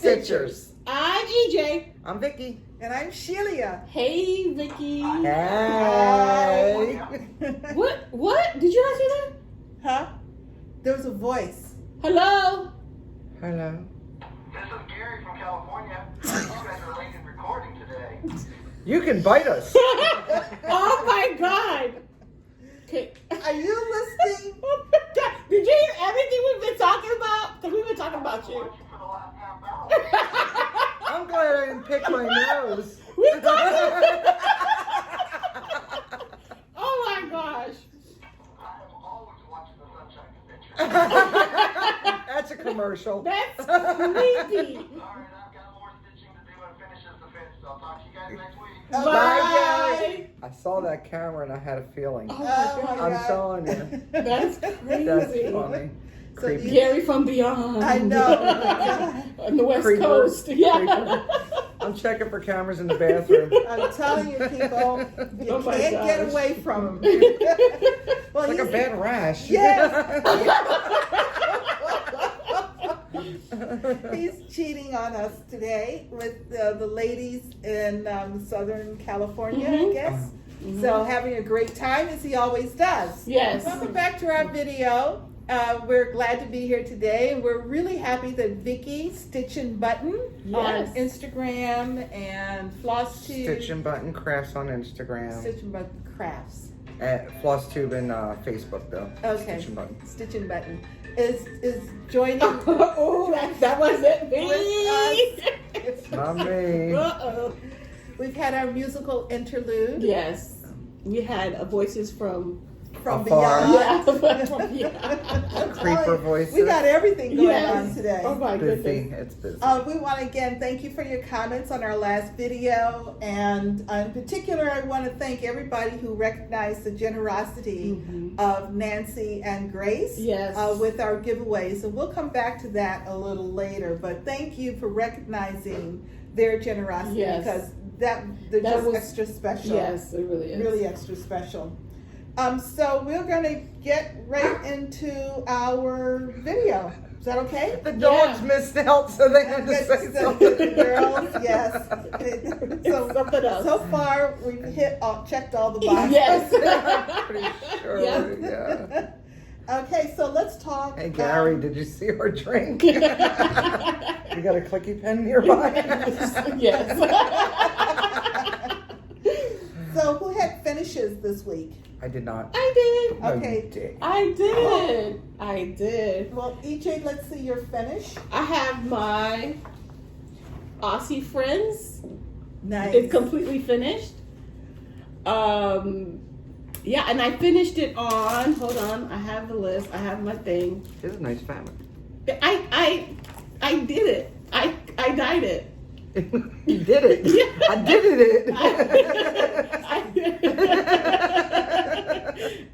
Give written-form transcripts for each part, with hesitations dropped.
Stitchers. I'm EJ. I'm Vikki. And I'm Shelia. Hey, Vikki. Hey. What? Did you not see that? Huh? There was a voice. Hello. Hello. This is Gary from California. You guys are late in recording today. You can bite us. Oh my God. Okay. Are you listening? Oh my God. Did you hear everything we've been talking about? Because we've been talking about you. Watching for the last half hour. I'm glad I didn't pick my nose. We talking. Oh my gosh. I am always watching the Sunshine Adventure. That's a commercial. That's creepy. Alright, I've got more stitching to do and finishes to finish, so I'll talk to you guys next week. Oh, Bye. I saw that camera and I had a feeling. Oh Oh my my God. I'm God. telling you. That's crazy. That's funny. So Creepy. Gary from beyond. I know. On the West Creeper. Coast. Yeah. Creeper. I'm checking for cameras in the bathroom. I'm telling you, people, you Oh my can't get gosh. away from him. Well, It's like a he's- bad rash. Yes. He's cheating on us today with the ladies in Southern California, I guess. So having a great time as he always does. Yes. Welcome back to our video. We're glad to be here today, and we're really happy that Vikki, Stitch and Button Yes. on Instagram and Flosstube. StitchNButtonCrafts on Instagram. Stitch and Button Crafts. At Flosstube and Facebook though. Okay. Stitch and Button. Stitch and Button is joining Oh, that wasn't me. with us. Not me. Uh-oh. We've had our musical interlude Yes. We had voices from from Afar. beyond. from beyond. I'm Creeper telling you, voices. We got everything going Yes. on today. Oh my Busy. goodness. It's busy. We want to again thank you for your comments on our last video, and in particular I want to thank everybody who recognized the generosity of Nancy and Grace Yes. with our giveaways, and we'll come back to that a little later, but thank you for recognizing their generosity. Yes. Because they're That just was- extra special. Yes, it really is. Really extra special. So we're going to get right into our video. Is that okay? The dogs missed out, so they had to Good, say so something. the girls, yes. So, Something else. so far, we've checked all the boxes. Yes. Pretty sure. Yeah. Okay, so let's talk. Hey Gary, did you see our drink? You got a clicky pen nearby? Yes. So who had finishes this week? I did not. I did. No, Okay. you did. I did. I did. Well, EJ, let's see your finish. I have my Aussie friends. Nice. It's completely finished. Yeah, and I finished it on. Hold on, I have the list. I have my thing. It's a nice family. I did it. I dyed it. You did it. I did it.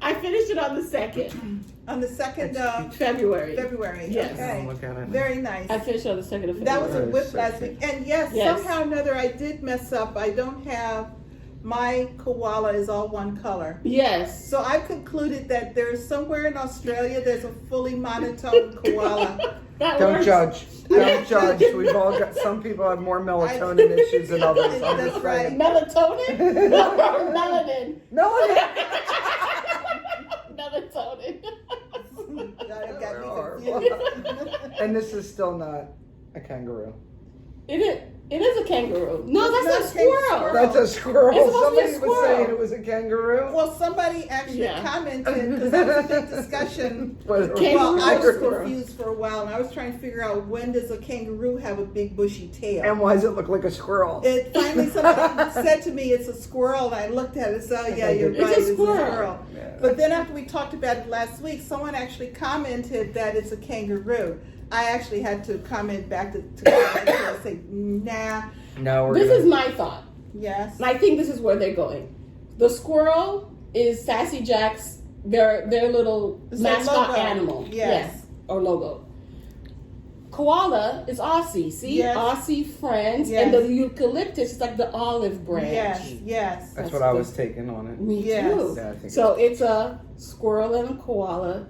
I finished it on the 2nd On the 2nd of February. February. Yes. Okay. Oh, look at it. Very nice. I finished on the 2nd of February. That was a Very whip last sexy. week. And yes, Yes. somehow or another I did mess up. I don't have, my koala is all one color. Yes. So I concluded that there's somewhere in Australia there's a fully monotone koala. That Don't works. judge. Don't judge. We've all got. Some people have more melatonin issues than others. I'm That's just right. saying. Melatonin? Or melanin? Melanin. Melatonin. Got There me are. confused. And this is still not a kangaroo. It is a kangaroo. No, It's that's a not a squirrel. kangaroo. That's a squirrel. It's supposed to be a Somebody was squirrel. saying it was a kangaroo. Well, somebody actually Yeah. commented, because there was a big discussion. But it was Kangaroo Well, I was squirrel. confused for a while, and I was trying to figure out, when does a kangaroo have a big bushy tail? And why does it look like a squirrel? It finally somebody said to me it's a squirrel, and I looked at it and said, oh yeah, you're It's right, a it's a squirrel. squirrel. Yeah. But then after we talked about it last week, someone actually commented that it's a kangaroo. I actually had to comment back to comment and say, nah, No, we're This gonna, is my thought. yes. And I think this is where they're going. The squirrel is Sassy Jack's, their little It's their mascot logo. animal. Yes. Or logo. Koala is Aussie. See? Yes. Aussie friends. Yes. And the eucalyptus is like the olive branch. Yes, yes. That's what I was taking on it. Me Yes. too. Yeah, I think So it's a squirrel and a koala.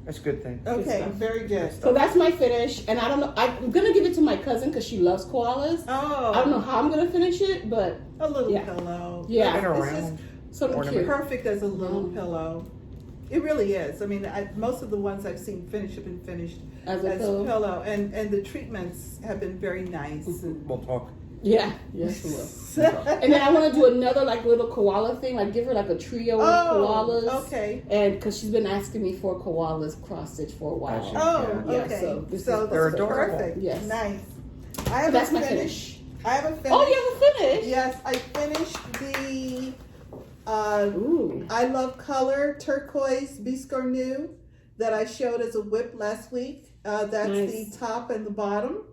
That's a good thing. Okay, stuff. very good. So that's my finish, and I don't know. I'm gonna give it to my cousin because she loves koalas. Oh, I don't know how I'm gonna finish it, but a little Yeah. pillow. Yeah. And It's around. something Ornament. cute. perfect as a little pillow. It really is. I mean, most of the ones I've seen finished have been finished As a as pillow. pillow, and the treatments have been very nice. We'll talk. Yeah, yes, we will. And then I want to do another like little koala thing, like give her like a trio of koalas. Oh, okay. And because she's been asking me for koalas cross stitch for a while. Gotcha. Oh, Yeah, okay. so this So is- They're that's adorable. perfect. Yes. Nice. I So haven't that's my finished. finish. I haven't finished. Oh, you haven't finished? Yes, I finished the Ooh. I Love Color Turquoise Biscornu that I showed as a whip last week. That's Nice. the top and the bottom.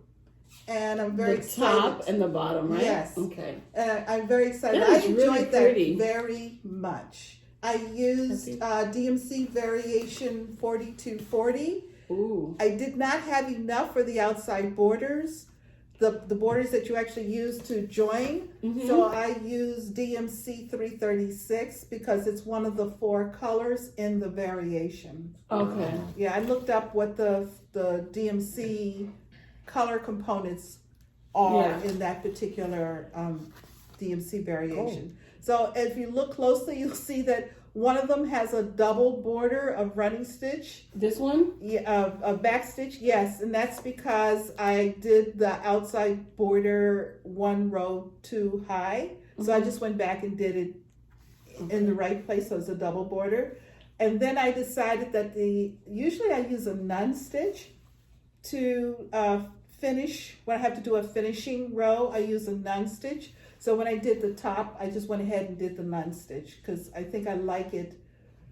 And I'm very The excited. top and the bottom, right? Yes. Okay. I'm very excited. That I is enjoyed really that pretty. very much. I used DMC Variation 4240. Ooh. I did not have enough for the outside borders, the borders that you actually use to join. Mhm. So I used DMC 336 because it's one of the 4 colors in the variation. Okay. Yeah, I looked up what the DMC color components are Yeah. in that particular DMC variation. So if you look closely, you'll see that one of them has a double border of running stitch. This one? Yeah, a back stitch, yes, and that's because I did the outside border 1 row too high. So I just went back and did it in the right place, so it's a double border. And then I decided that usually I use a nun stitch to finish, when I have to do a finishing row, I use a nun stitch. So when I did the top, I just went ahead and did the nun stitch because I think I like it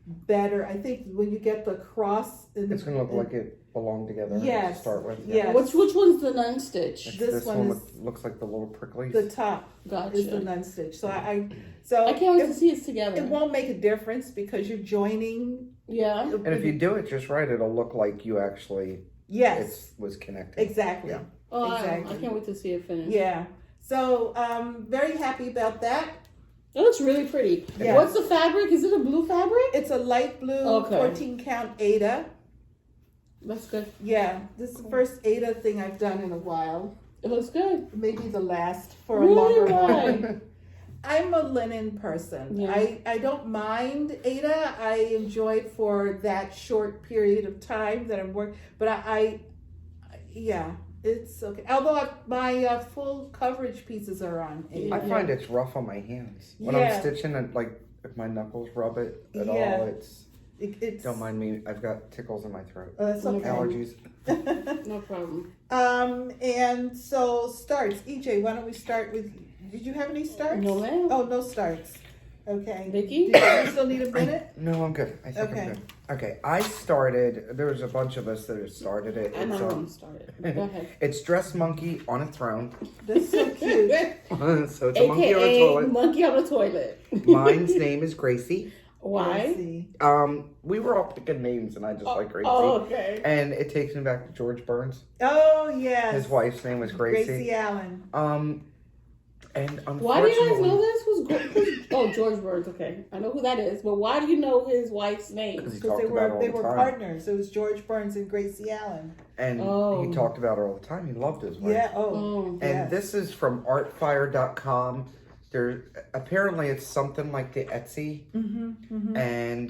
better. I think when you get the cross, It's going to look like it belonged together Yes. to start with. Yes. Which one's the nun stitch? This one is looks like the little pricklies. the top Gotcha. is the nun stitch. So I can't wait to see it together. it won't make a difference because you're joining. Yeah. And if you do it just right, it'll look like you actually Yes, was connected. exactly. Yeah. Oh, Exactly. I can't wait to see it finished. Yeah. So very happy about that. It looks really pretty. Yeah. What's the fabric? Is it a blue fabric? It's a light blue Okay. 14 count Ada. That's good. Yeah, this is the first Ada thing I've done in a while. It looks good. Maybe the last for a Really? longer Why? time. I'm a linen person. Yeah. I don't mind Ada. I enjoy it for that short period of time that I'm working. But yeah, it's okay. Although my full coverage pieces are on Ada. I find it's rough on my hands. When Yeah. I'm stitching and like if my knuckles rub it at Yeah. all, It's don't mind me. I've got tickles in my throat. That's okay. Allergies. No problem. And so starts. EJ, why don't we start with? Did you have any starts? No, ma'am. Oh, no starts. Okay. Vikki? Do you still need a minute? No, I'm good. I think Okay. I'm good. Okay, I started. There was a bunch of us that had started it. I know It's, I'm gonna start it. Go ahead. it's Dress Monkey on a Throne. That's so cute. So it's a monkey on a AKA toilet. monkey on a toilet. Mine's name is Gracie. Why? See. We were all picking names, and I just like Gracie. Oh, okay. And it takes me back to George Burns. Oh yes. His wife's name was Gracie. Gracie Allen. And unfortunately, Why do you guys know this? Oh, George Burns. Okay, I know who that is. But why do you know his wife's name? Because he Because talked they about her all were the time. partners. It was George Burns and Gracie Allen. And Oh. he talked about her all the time. He loved his wife. Yeah. Oh. Oh. And yes. this is from artfire.com. There apparently it's something like the Etsy. And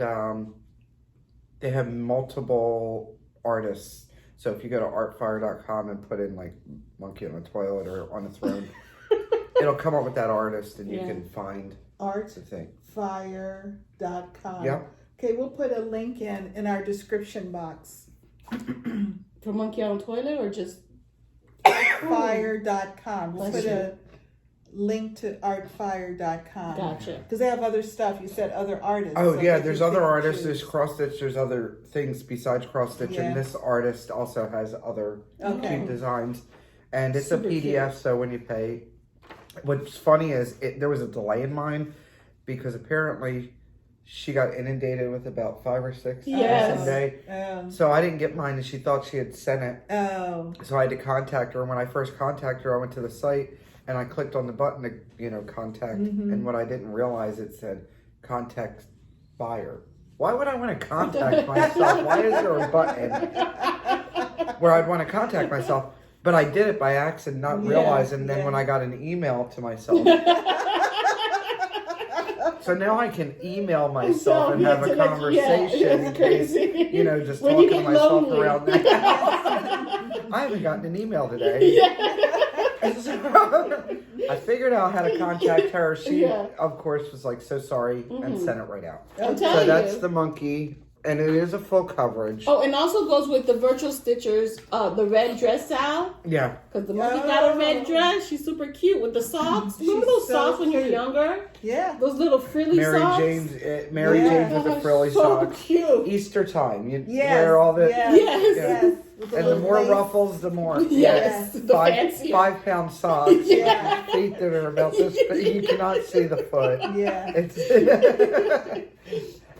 they have multiple artists. So if you go to artfire.com and put in like monkey on a toilet or on a throne, it'll come up with that artist and you Yeah. can find the thing. Artfire.com. Yeah. Okay, we'll put a link in our description box. For monkey on a toilet or just Artfire.com. We'll Bless put you. a link to artfire.com. Gotcha. Because they have other stuff. You said other artists. Oh so yeah, they there's can other pick and artists. choose. There's cross stitch. There's other things besides cross stitch, Yeah. and this artist also has other Okay. cute designs. And it's Super a PDF, so when you pay, what's funny is there was a delay in mine because apparently she got inundated with about 5 or 6 Yes. a day. So I didn't get mine, and she thought she had sent it. Oh. So I had to contact her. And when I first contacted her, I went to the site and I clicked on the button to contact. Mm-hmm. And what I didn't realize, it said contact buyer. why would I want to contact myself? Why is there a button where I'd want to contact myself? But I did it by accident, not realizing. Then when I got an email to myself. So now I can email myself and have a conversation. It's crazy. You know, just When talking you to get myself lonely. around the house. I haven't gotten an email today. Yeah. So, I figured out how to contact her. She, Yeah. of course, was like, so sorry, and sent it right out. I'm So telling that's you. the monkey, and it is a full coverage. Oh, and also goes with the virtual stitchers, the red dress Sal. Yeah. Because the monkey got a red dress. She's super cute with the socks. Remember She's those so socks when you're cute. younger? Yeah. Those little frilly Mary socks? James with the frilly so socks. cute. Easter time, you Yes. wear all the, Yes. Yes. Yes. With and the little more lace. ruffles, the more. Yes. The fancier. 5 pound socks. Yeah. Feet that are about this big. You cannot see the foot. Yeah. It's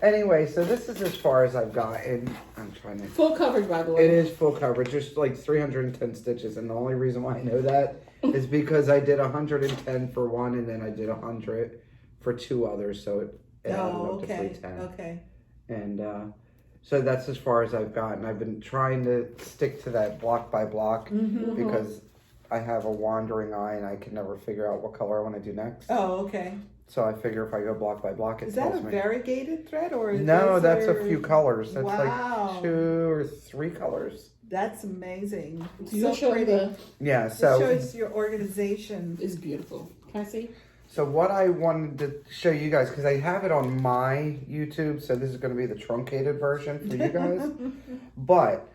anyway, so this is as far as I've gotten. I'm trying to. Full coverage, by the way. It is full coverage, just like 310 stitches, and the only reason why I know that is because I did 110 for one, and then I did 100 for 2 others, so it added up to 310. Okay. And so that's as far as I've gotten. I've been trying to stick to that block by block because I have a wandering eye and I can never figure out what color I want to do next. Oh, okay. So I figure if I go block by block, it Is that tells a me. variegated thread or is No, that's there... a few colors. That's Wow. like 2 or 3 colors. That's amazing. You'll So show pretty. the. Yeah, It so shows your organization. It's beautiful. Can I see? so what I wanted to show you guys, because I have it on my YouTube, so this is going to be the truncated version for you guys. But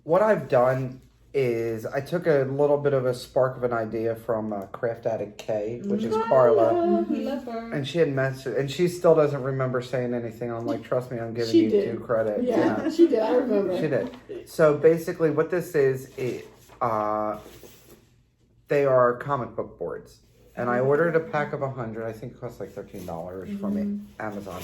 what I've done is I took a little bit of a spark of an idea from Craft Addict K, which is Carla. We love her. And she had messaged, and she still doesn't remember saying anything. I'm like, trust me, I'm giving She you did. due credit. Yeah, she did. I remember. She did. So basically, what this is, they are comic book boards, and I ordered a pack of 100. I think it cost like $13 from Amazon.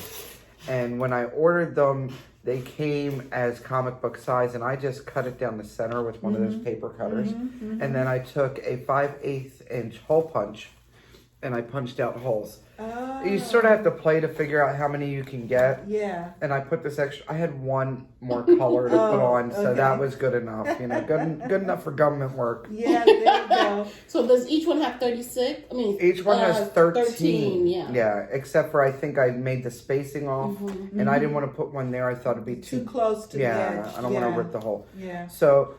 And when I ordered them, they came as comic book size, and I just cut it down the center with one of those paper cutters, and then I took a 5/8 inch hole punch, and I punched out holes. Oh. You sort of have to play to figure out how many you can get. Yeah. And I put this extra. I had one more color to put on, so that okay. was good enough. You know, good enough for government work. Yeah, there you go. So does each one have 36? I mean, Each one has 13. Yeah. Yeah, except for I think I made the spacing off, and I didn't want to put one there. I thought it'd be Too too. close to the Yeah, edge. I don't want to rip the hole. Yeah. So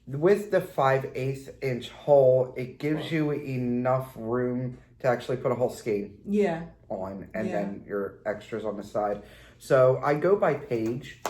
with the 5/8 inch hole, it gives you enough room to actually put a whole skein Yeah. on, and Yeah. then your extras on the side. So I go by page.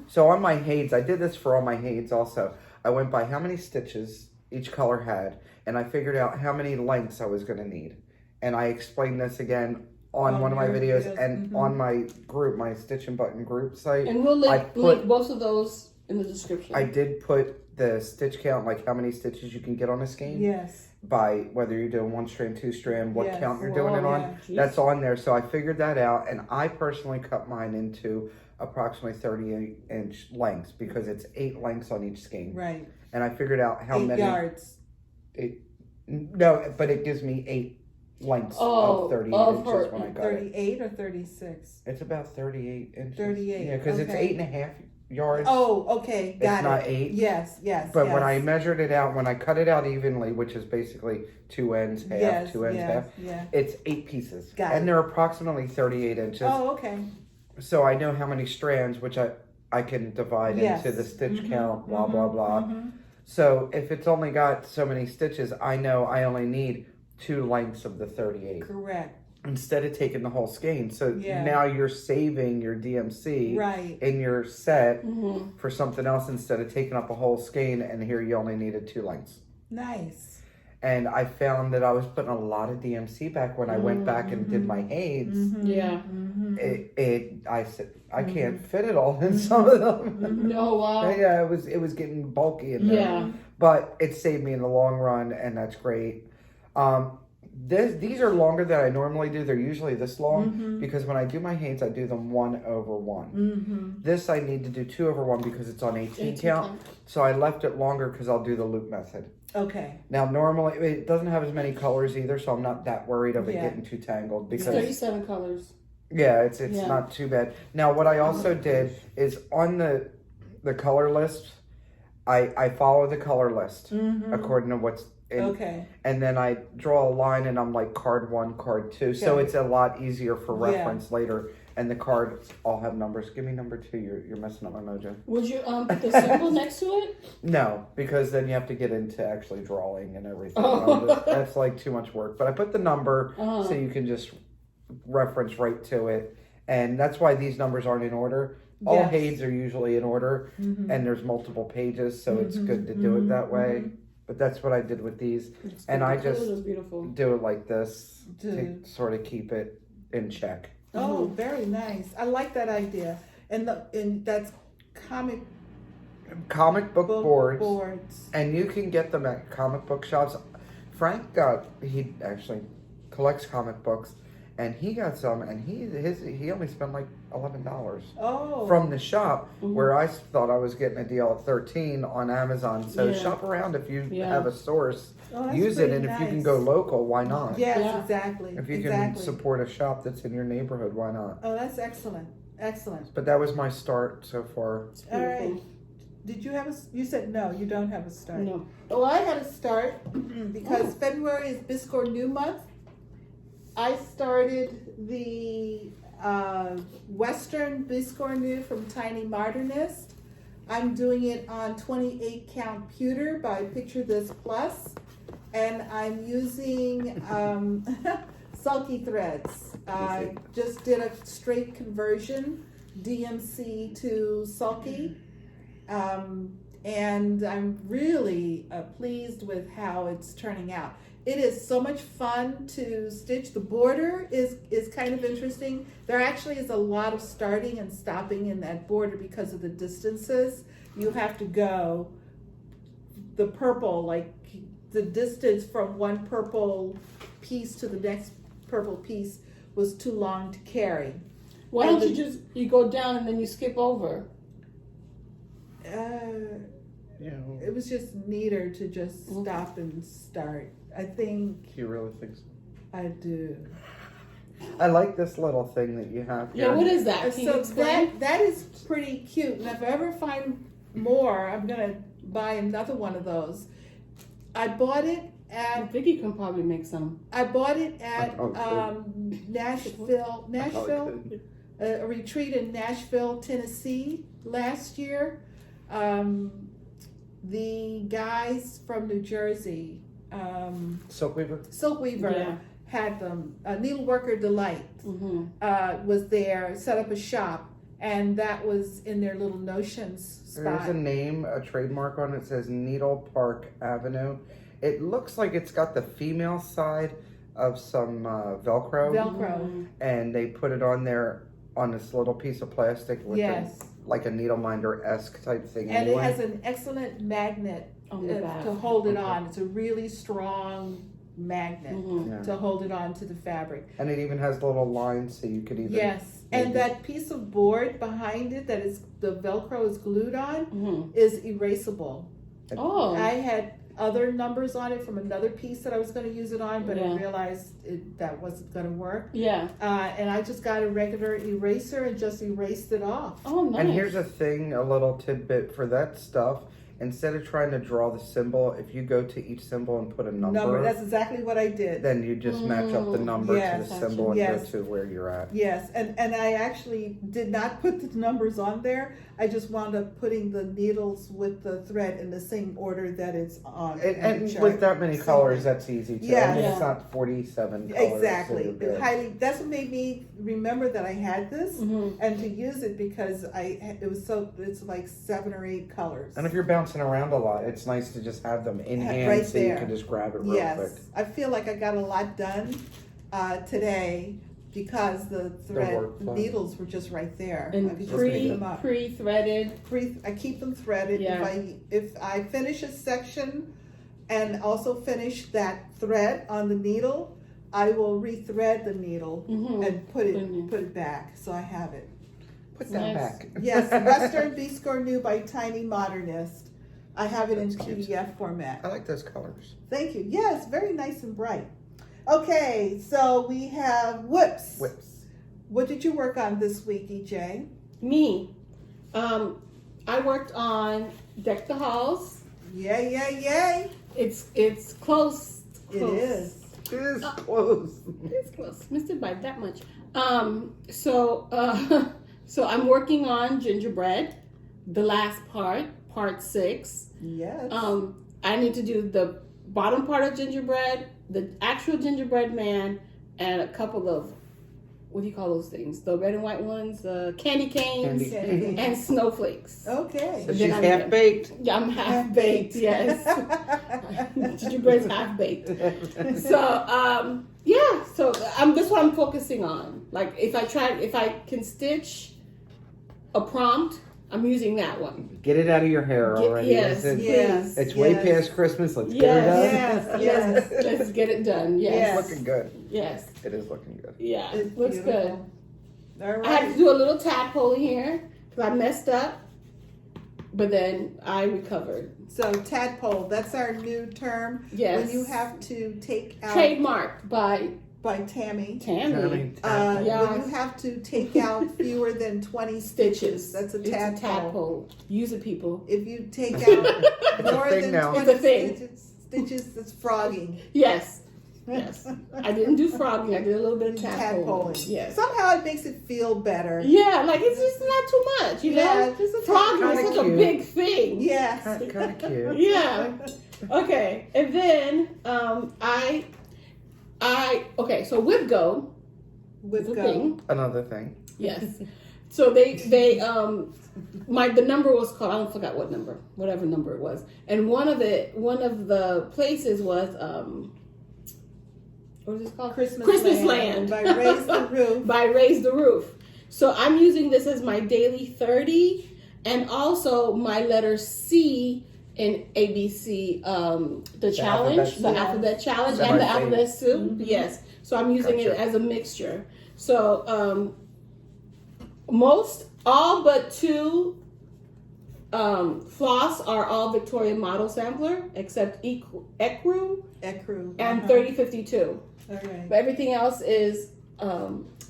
So on my heids, I did this for all my heids also. I went by how many stitches each color had, and I figured out how many lengths I was going to need. And I explained this again on one of my your videos videos, and on my group, my Stitch and Button group site. And we'll I link both of those in the description. I did put the stitch count, like how many stitches you can get on a skein. Yes. By whether you're doing 1 strand, 2 strand, what Yes. count you're doing it on. Yeah. That's on there. So I figured that out, and I personally cut mine into approximately 38 inch lengths because it's 8 lengths on each skein. Right. And I figured out how 8 many. yards. No, but it gives me 8 lengths of 38 inches when I got it. 38 or 36? It's about 38 inches. 38, Yeah, because it's okay. 8.5 yards. Oh, okay. Got It's it. not 8. Yes, yes. But yes. when I measured it out, when I cut it out evenly, which is basically 2 ends, half, yes, 2 ends, yes, half, yeah. it's 8 pieces. Got and it. they're approximately 38 inches. Oh, okay. So I know how many strands, which I can divide Yes. into the stitch count, blah, blah, blah. So if it's only got so many stitches, I know I only need 2 lengths of the 38 Correct. instead of taking the whole skein. So Yeah. now you're saving your DMC Right. in your set Mm-hmm. for something else instead of taking up a whole skein, and here you only needed 2 lengths. Nice. And I found that I was putting a lot of DMC back when I went back and did my aids. Yeah. I said I can't fit it all in some of them. No, wow. Yeah, it was getting bulky in there. Yeah. But it saved me in the long run, and that's great. These are longer than I normally do. They're usually this long because when I do my heids, I do them 1/1. This I need to do 2/1 because it's on 18 count. So I left it longer because I'll do the loop method. Okay. Now, normally it doesn't have as many colors either, so I'm not that worried of it Yeah. getting too tangled It's because 37 colors. Yeah, it's Yeah. not too bad. Now, what I also did is on the color list, I follow the color list according to what's in, Okay. and then I draw a line and I'm like card 1, card 2, so Okay. it's a lot easier for Yeah. reference later. And the cards all have numbers. Give me number 2. You're messing up my mojo. Would you put the symbol next to it? No, because then you have to get into actually drawing and everything. Oh. That's like too much work. But I put the number Uh-huh. so you can just reference right to it. And that's why these numbers aren't in order. All Yes. heids are usually in order, and there's multiple pages, so it's good to do it that way. But that's what I did with these. It's And good. I The color just is beautiful. do it like this to Dude. sort of keep it in check. Oh, very nice. I like that idea. And that's comic Comic book boards. boards. And you can get them at comic book shops. Frank he actually collects comic books, and he got some, and he only spent like $11 Oh. from the shop, where I thought I was getting a deal at $13 on Amazon. So Yeah. shop around if you Yeah. have a source, Oh, that's use it, pretty and if you can nice. go local, why not? Yes, Yeah. exactly. If you can exactly. support a shop that's in your neighborhood, why not? Oh, that's excellent. Excellent. But that was my start so far. It's All beautiful. right. Did you have you said no, you don't have a start. No. Well, I had a start because February is Biscornu month. I started the Western Biscornu from Tiny Modernist. I'm doing it on 28 count pewter by Picture This Plus, and I'm using sulky threads. I just did a straight conversion, DMC to sulky. And I'm really pleased with how it's turning out. It is so much fun to stitch. The border is kind of interesting. There actually is a lot of starting and stopping in that border because of the distances. You have to go the purple, like the distance from one purple piece to the next purple piece was too long to carry. Why don't you go down and then you skip over? It was just neater to just stop and start. I think Do you really think so? I do. I like this little thing that you have here. Yeah, what is that? Can you So explain? that is pretty cute. And if I ever find more, I'm gonna buy another one of those. I bought it at Vikki can probably make some. Oh, Nashville, a retreat in Nashville, Tennessee last year. The guys from New Jersey, Silkweaver? Silkweaver, Yeah. had them. Needleworker Delight was there, set up a shop, and that was in their little Notions spot. There's a name, a trademark on it. It says Needle Park Avenue. It looks like it's got the female side of some Velcro, and they put it on there on this little piece of plastic with like a needle minder-esque type thing. And anyway. it has an excellent magnet On the back. to hold it on. It's a really strong magnet Yeah. to hold it on to the fabric. And it even has little lines so you could even... Yes, and maybe- that piece of board behind it that is the Velcro is glued on is erasable. Oh. I had other numbers on it from another piece that I was going to use it on, but I Yeah. realized that wasn't going to work. Yeah. And I just got a regular eraser and just erased it off. Oh, nice. And here's a thing, a little tidbit for that stuff. Instead of trying to draw the symbol, if you go to each symbol and put a number, That's exactly what I did. then you just match up the number Yes. to the symbol and Yes. go to where you're at. Yes, and I actually did not put the numbers on there. I just wound up putting the needles with the thread in the same order that it's on. And the chart. with that many colors, that's easy too. Yeah. I mean, Yeah. it's not 47 colors. so Exactly. you're good. That's what made me remember that I had this and to use it because it's like 7 or 8 colors. And if you're bouncing around a lot, it's nice to just have them in hand Right so there. you can just grab it real Yes, quick. I feel like I got a lot done today because the workflow. needles were just right there. I And could just pick them up. pre-threaded. I keep them threaded. Yeah. If I finish a section and also finish that thread on the needle, I will rethread the needle and put it back so I have it. Put that Nice. back. Yes, Western Biscornu by Tiny Modernist. I have it in That's cute. PDF format. I like those colors. Thank you. Yes, very nice and bright. Okay, so we have whips. Whips. What did you work on this week, EJ? Me. I worked on Deck the Halls. Yay. It's close. It is. It is close. It's close. Missed it by that much. So I'm working on gingerbread, the last part 6. Yes. I need to do the bottom part of gingerbread, the actual gingerbread man, and a couple of, what do you call those things? The red and white ones, candy canes, Candy. and snowflakes. Okay. So she's Then I'm half baked. Yeah, I'm half baked. Yes, gingerbread's half baked. So yeah, so that's what I'm focusing on. Like if I can stitch a prompt, I'm using that one. Get it out of your hair already. Yes, Yes. It's way past Christmas. Let's get Yes. it done. Yes. Let's get it done. Yes. It's looking good. Yes. It is looking good. Yeah. It's Looks beautiful. good. All I had to right. do a little tadpole here because I messed up, but then I recovered. So tadpole, that's our new term. Yes. When you have to take out Trademarked by by Tammy. Tammy. When you have to take out fewer than 20 stitches, that's a It's tadpole. a tadpole. Use it, people. If you take out more thing than now. 20 It's a thing. stitches, that's frogging. Yes. Yes. I didn't do frogging. I did a little bit of tadpole. Tadpoling. Yes. Somehow it makes it feel better. Yeah, like it's just not too much, you Yeah, know? just a Frogging kinda is such a cute. big thing. Yes. Kind of cute. Yeah. Okay. And then okay, so with Go With is a Go. thing. Another thing. Yes. So they the number was called, I don't forgot what number, whatever number it was. And one of the places was what is it called? Christmas Land. By Raise the Roof. By Raise the Roof. So I'm using this as my daily 30 and also my letter C in ABC, the challenge, alphabet the soup. alphabet challenge, That's and the my alphabet soup. Yes. So I'm using it Gotcha. as a mixture. So all but 2 floss are all Victorian Motto Sampler, except Ecru Ecru. and Uh-huh. 3052. All right. But everything else is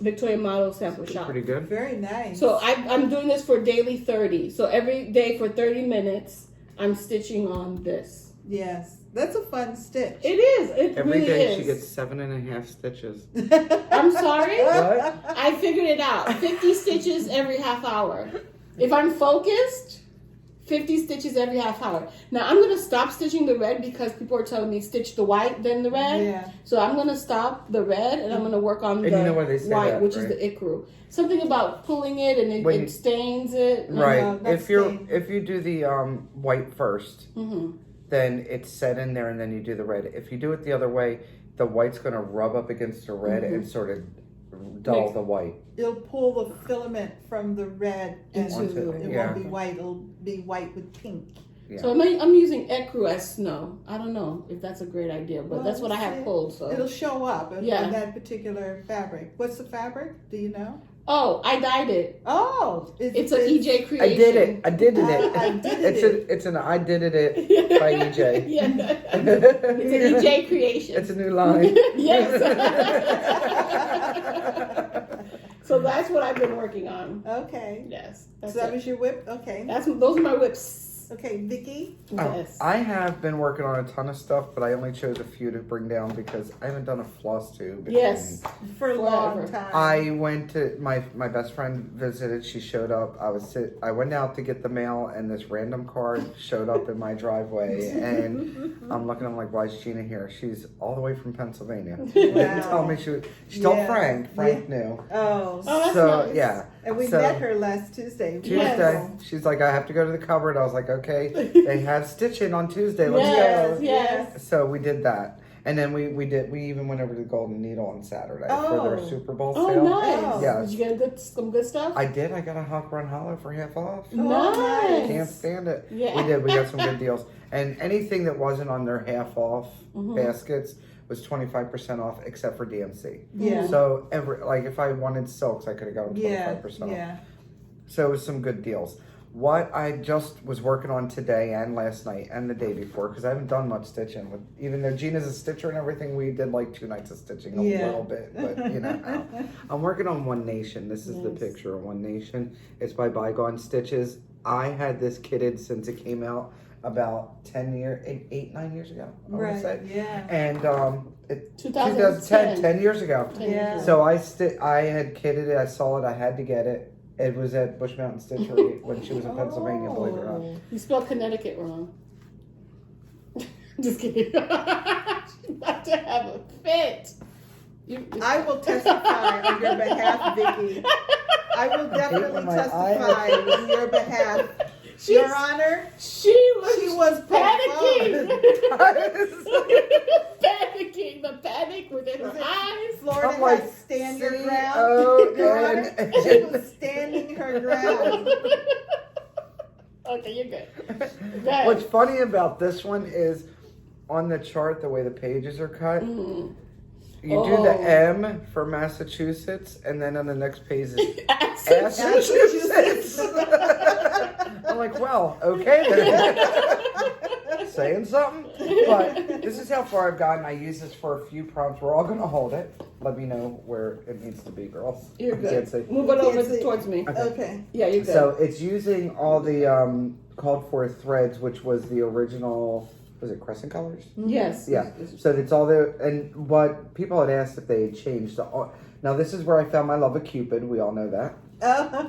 Victorian Motto Sampler Shoppe. Pretty good. Very nice. So I'm doing this for daily 30. So every day for 30 minutes, I'm stitching on this. Yes. That's a fun stitch. It is. It Every really day is. she gets 7.5 stitches. I'm sorry. What? I figured it out. 50 stitches every half hour. If I'm focused, 50 stitches every half hour. Now I'm gonna stop stitching the red because people are telling me stitch the white then the red. Yeah. So I'm gonna stop the red and I'm gonna work on And the you know why they say white, that, which right? is the Icru. Something about pulling it and When- it stains it. Right. that's If you do the white first, Mm-hmm. then it's set in there, and then you do the red. If you do it the other way, the white's going to rub up against the red and sort of dull the white. It'll pull the filament from the red and Into- it yeah. won't be white. It'll be white with pink. Yeah. So I'm using Ecru as snow. I don't know if that's a great idea, but Well, that's what I have pulled. So It'll show up in Yeah. that particular fabric. What's the fabric? Do you know? I dyed it. Oh, It's an EJ I creation. did it. I did it. I did it. It's an I did it by EJ. Yeah. It's an EJ creation. It's a new line. Yes. So that's what I've been working on. Okay. Yes. So That's that it. was your whip? Okay. Those are my whips. Okay, Vicki? Yes. I have been working on a ton of stuff, but I only chose a few to bring down because I haven't done a Flosstube. Yes. For a long Forever. time. I went to my best friend visited. She showed up. I went out to get the mail, and this random card showed up in my driveway. And I'm looking. I'm like, why is Gina here? She's all the way from Pennsylvania. Wow. Tell me she told Yeah. Frank. Frank knew. Oh, that's So nice. yeah. and we So- met her last Tuesday. Tuesday. Yes. She's like, I have to go to the cupboard. I was like, okay. They have stitching on Tuesday. Let's Yes. go. Yes. So we did that. And then we even went over to the Golden Needle on Saturday for their Oh. Super Bowl Oh, sale. nice. Yeah. Did you get some good stuff? I did. I got a Hawk Run Hollow for half off. Nice. Can't stand it. Yeah. We did. We got some good deals. And anything that wasn't on their half off Mm-hmm. baskets was 25% off, except for DMC. Yeah. So if I wanted silks, I could have got them 25% Yeah. off. Yeah. So it was some good deals. what I just was working on today and last night and the day before, because I haven't done much stitching. Even though Gina's a stitcher and everything, we did like 2 nights of stitching a little bit. But you know how. I'm working on One Nation. This is the picture of One Nation. It's by Bygone Stitches. I had this kitted since it came out about 10 years, 9 years ago, I want to say. Yeah. And 2010. 10 years ago. 10 years ago. So I had kitted it. I saw it. I had to get it. It was at Bush Mountain Stitchery when she was in Pennsylvania, believe it or not. You spelled Connecticut wrong. Just kidding. She's about to have a fit. I will testify on your behalf, Vicki. I will definitely testify on your behalf. Your Honor, she was panicking. Panicking. The panic within her eyes. Florida I'm has stand your ground. Oh, Your Honor, she was standing her ground. Okay, you're good. What's funny about this one is on the chart, the way the pages are cut, you do the M for Massachusetts, and then on the next page is Massachusetts. I'm like, well, okay then. Saying something. But this is how far I've gotten. I use this for a few prompts. We're all going to hold it. Let me know where it needs to be, girls. You're good. Can't see. Move it over towards me. Okay. Yeah, you're good. So it's using all the called for threads, which was the original, was it crescent colors? Yes. Yeah. So it's all there. And what people had asked if they had changed. Now this is where I found my love of Cupid. We all know that.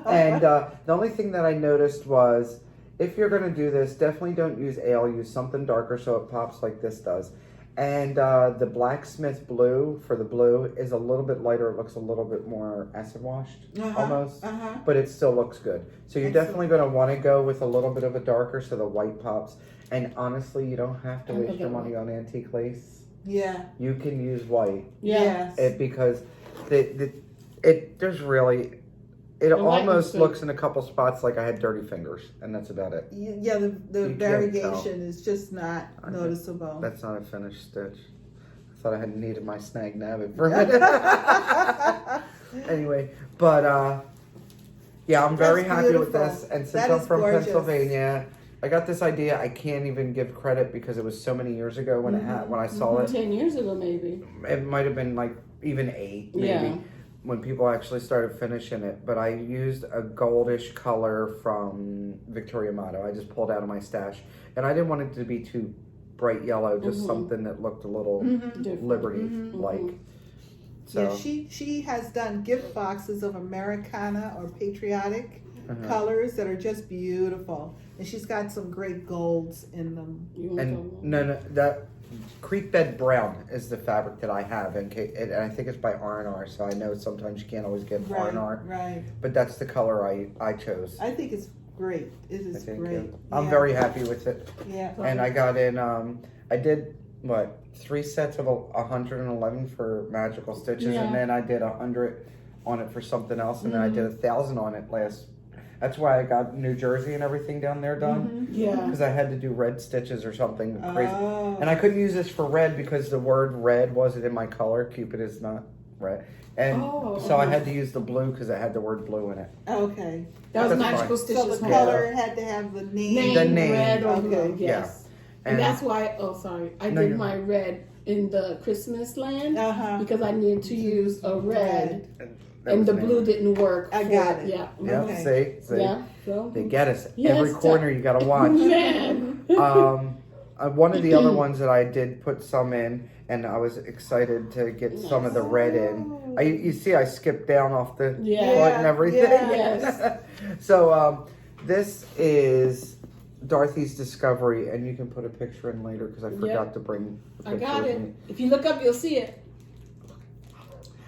And the only thing that I noticed was, if you're going to do this, definitely don't use ale. Use something darker so it pops like this does. And the blacksmith blue for the blue is a little bit lighter. It looks a little bit more acid washed almost, but it still looks good. So you're definitely going to want to go with a little bit of a darker so the white pops. And honestly, you don't have to waste your money on antique lace. Yeah. You can use white. Yes. Because there's really... It almost looks in a couple spots like I had dirty fingers, and that's about it. Yeah, the variegation is just not noticeable. That's not a finished stitch. I thought I had needed my snag nabbit for a minute. Anyway, but yeah, I'm very happy with this. And since I'm from Pennsylvania, I got this idea. I can't even give credit because it was so many years ago when when I saw it. 10 years ago, maybe. It might have been like even 8, maybe. Yeah. When people actually started finishing it, but I used a goldish color from Victorian Motto. I just pulled out of my stash, and I didn't want it to be too bright yellow, just something that looked a little Liberty-like. So yeah, she has done gift boxes of Americana or patriotic colors that are just beautiful, and she's got some great golds in them. And that Creek Bed Brown is the fabric that I have, and I think it's by R&R, so I know sometimes you can't always get R&R. Right. But that's the color I chose. I think it's great. It is great. I'm very happy with it. Yeah. And I got in, I did, 3 sets of 111 for magical stitches, and then I did 100 on it for something else, and then I did 1,000 on it last. That's why I got New Jersey and everything down there done. Yeah. Because I had to do red stitches or something crazy. And I couldn't use this for red because the word red wasn't in my color. Cupid is not red. And so I had to use the blue because it had the word blue in it. Okay. That was magical stitches. So the color had to have the name. The name. Red or blue, Okay. yes. And that's why, I did my red in the Christmas land because I needed to use a red. And the blue didn't work. I got it. Yeah. Yeah, Okay. see? Yeah. So. They get us. Every corner you got to watch. Man. One of the other ones that I did put some in, and I was excited to get some of the red in. You see I skipped down off the foot and everything. Yes. So this is Dorothy's Discovery, and you can put a picture in later because I forgot to bring the picture I got with it. me. If you look up, you'll see it.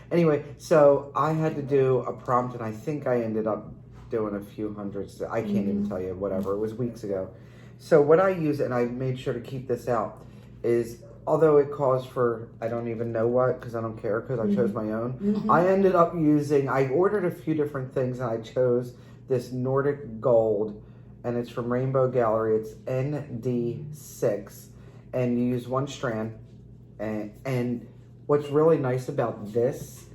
Anyway, so I had to do a prompt, and I think I ended up doing a few hundreds. I can't even tell you, whatever. It was weeks ago. So what I use, and I made sure to keep this out, is although it calls for, I don't even know what, because I don't care, because I chose my own. I ended up using, I ordered a few different things, and I chose this Nordic Gold, and it's from Rainbow Gallery. It's ND6, and you use 1 strand, and what's really nice about this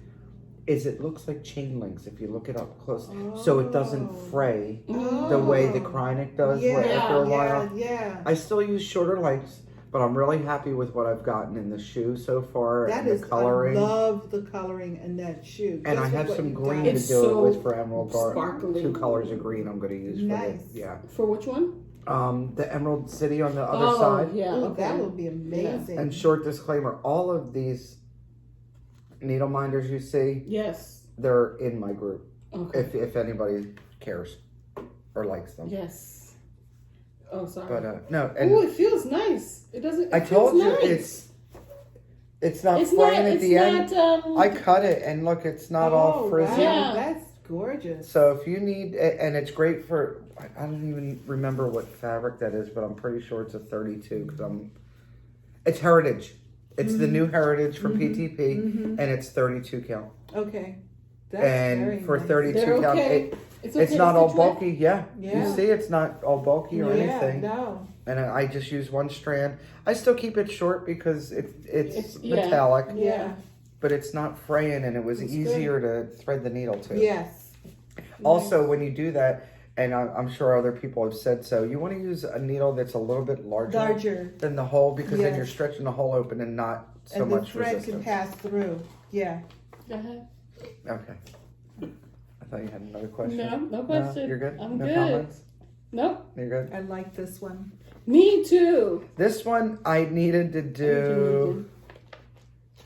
is it looks like chain links if you look it up close, so it doesn't fray Oh. the way the Krynic does. Where after a while, Yeah. I still use shorter lengths, but I'm really happy with what I've gotten in the shoe so far. That and is, the coloring. I love the coloring in that shoe. And I Just have what some you've green done. to It's do it so with for Emerald Dark. sparkly. 2 colors of green I'm going to use for Nice. this. Yeah. For which one? The Emerald City on the other side. Yeah. Ooh, Okay. that would be amazing. And short disclaimer, all of these needle minders you see, Yes. they're in my group. Okay. If anybody cares or likes them. Yes. Oh, sorry. But no, and Oh, it feels nice. It doesn't. I told you nice. it's not It's fraying not. at It's the end. not. I cut it and look, it's not all frizzy. Wow, Yeah. that's gorgeous. So if you need, and it's great for, I don't even remember what fabric that is, but I'm pretty sure it's a 32 because it's Heritage. It's the new Heritage from PTP, and it's 32 count. Okay. That's very And for nice. 32 They're count, okay. it's okay not to all stitch with. bulky. Yeah. Yeah. You see, it's not all bulky or Yeah, anything. no. And I just use one strand. I still keep it short because it's yeah. metallic, Yeah. but it's not fraying, and it was It's easier to thread the needle to. Yes. Also, when you do that, and I'm sure other people have said so, you want to use a needle that's a little bit larger than the hole, because then Yes. you're stretching the hole open and not so and the much thread resistance. can pass through. Yeah. Go ahead. Okay. I thought you had another question. No question. You're good? I'm no good. comments? Nope. You're good? I like this one. Me too. This one I needed to What do.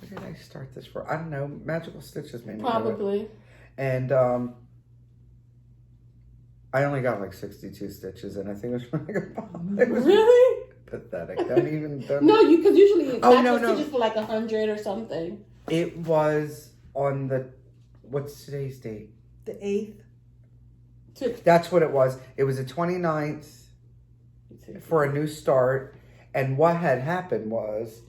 What did I start this for? I don't know. Magical Stitches made me do it. Probably. And I only got like 62 stitches, and I think it was Really? pathetic. Don't No, because usually Oh, that's no, what no. stitches for like 100 or something. It was on the, what's today's date? The 8th. That's what it was. It was the 29th for a new start. And what had happened was,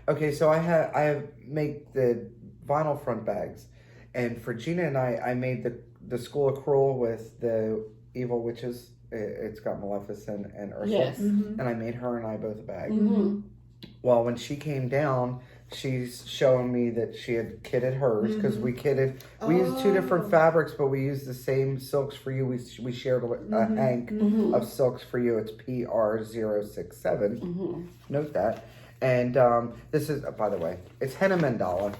okay, so I make the vinyl front bags. And for Gina and I made the School of Cruel with the Evil Witches. It's got Maleficent and Ursula. Yes. Mm-hmm. And I made her and I both a bag. Mm-hmm. Well, when she came down, she's showing me that she had kitted hers, because we kitted. We used 2 different fabrics, but we used the same silks for you. We shared a hank of silks for you. It's PR067. Note that. And this is, by the way, it's henna mandala.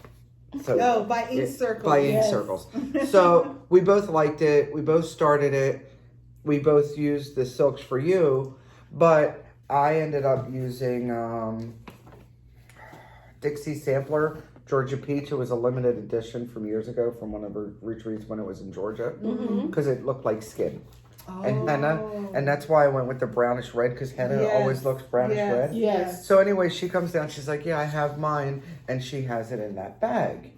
So Oh, by ink circle. by ink Yes. circles. So we both liked it. We both started it. We both used the silks for you, but I ended up using Dixie Sampler Georgia Peach. It was a limited edition from years ago from one of her retreats when it was in Georgia, because it looked like skin. And henna, and that's why I went with the brownish red, because henna always looks brownish red. Yes. So anyway, she comes down, she's like, yeah, I have mine, and she has it in that bag,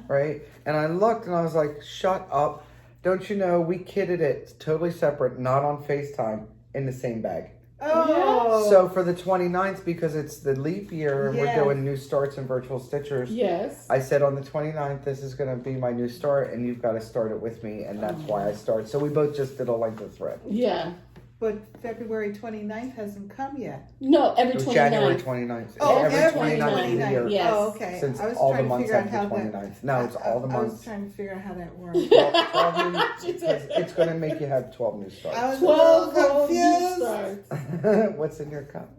right? And I looked and I was like, shut up. Don't you know we kitted it totally separate, not on FaceTime, in the same bag. Oh. So for the 29th, because it's the leap year and Yes. we're doing new starts and virtual stitchers, Yes. I said on the 29th, this is going to be my new start, and you've got to start it with me, and that's why I start. So we both just did a length of thread. Yeah. But February 29th hasn't come yet. No, every It was 29th. January 29th. Oh, every every 29th of the 29th. year. Yes. Oh, okay. Since I was all the trying to months figure out have the how 29th. No, it's all the I was months. trying to figure out how that works. Well, probably She said- because it's going to make you have 12 new I starts. was 12 a little whole new confused. starts. What's in your cup?